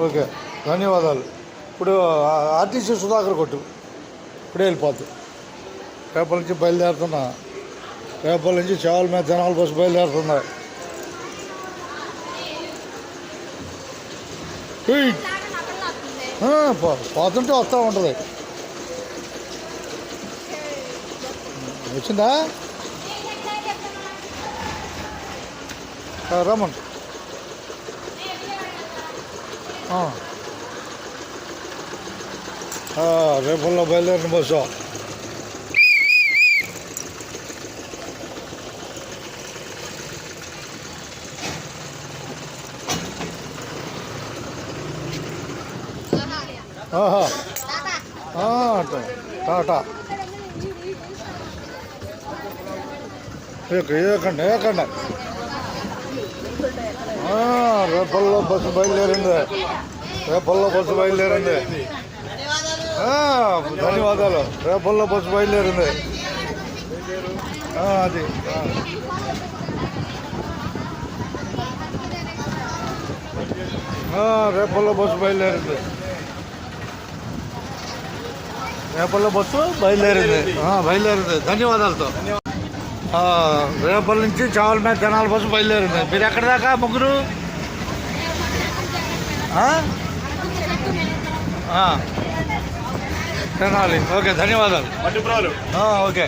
Okay, ధన్యవాదాలు. ఇప్పుడు RTC Sudhakar కొట్టు, ఇప్పుడే వెళ్ళిపోద్దు. రేపటి నుంచి బయలుదేరుతున్నా. రేపటి నుంచి చావల మీద జనాల బస్సు బయలుదేరుతుంది. పోతుంటే వస్తూ ఉంటుంది. వచ్చిందా? రమన్ రేపల్లో బయలుదేరిన బస్సు. టాటా ఏకండి రేపల్లో బస్సు బయలుదేరింది. ధన్యవాదాలు. రేపల్లో బస్సు బయలుదేరింది. అది రేపల్లో బస్సు బయలుదేరింది. ధన్యవాదాలతో. రేపటి నుంచి చావల మీద జనాల బస్సు బయలుదేరింది. మీరు ఎక్కడి దాకా ముగ్గురు? తెనాలి. ఓకే, ధన్యవాదాలు. ఓకే.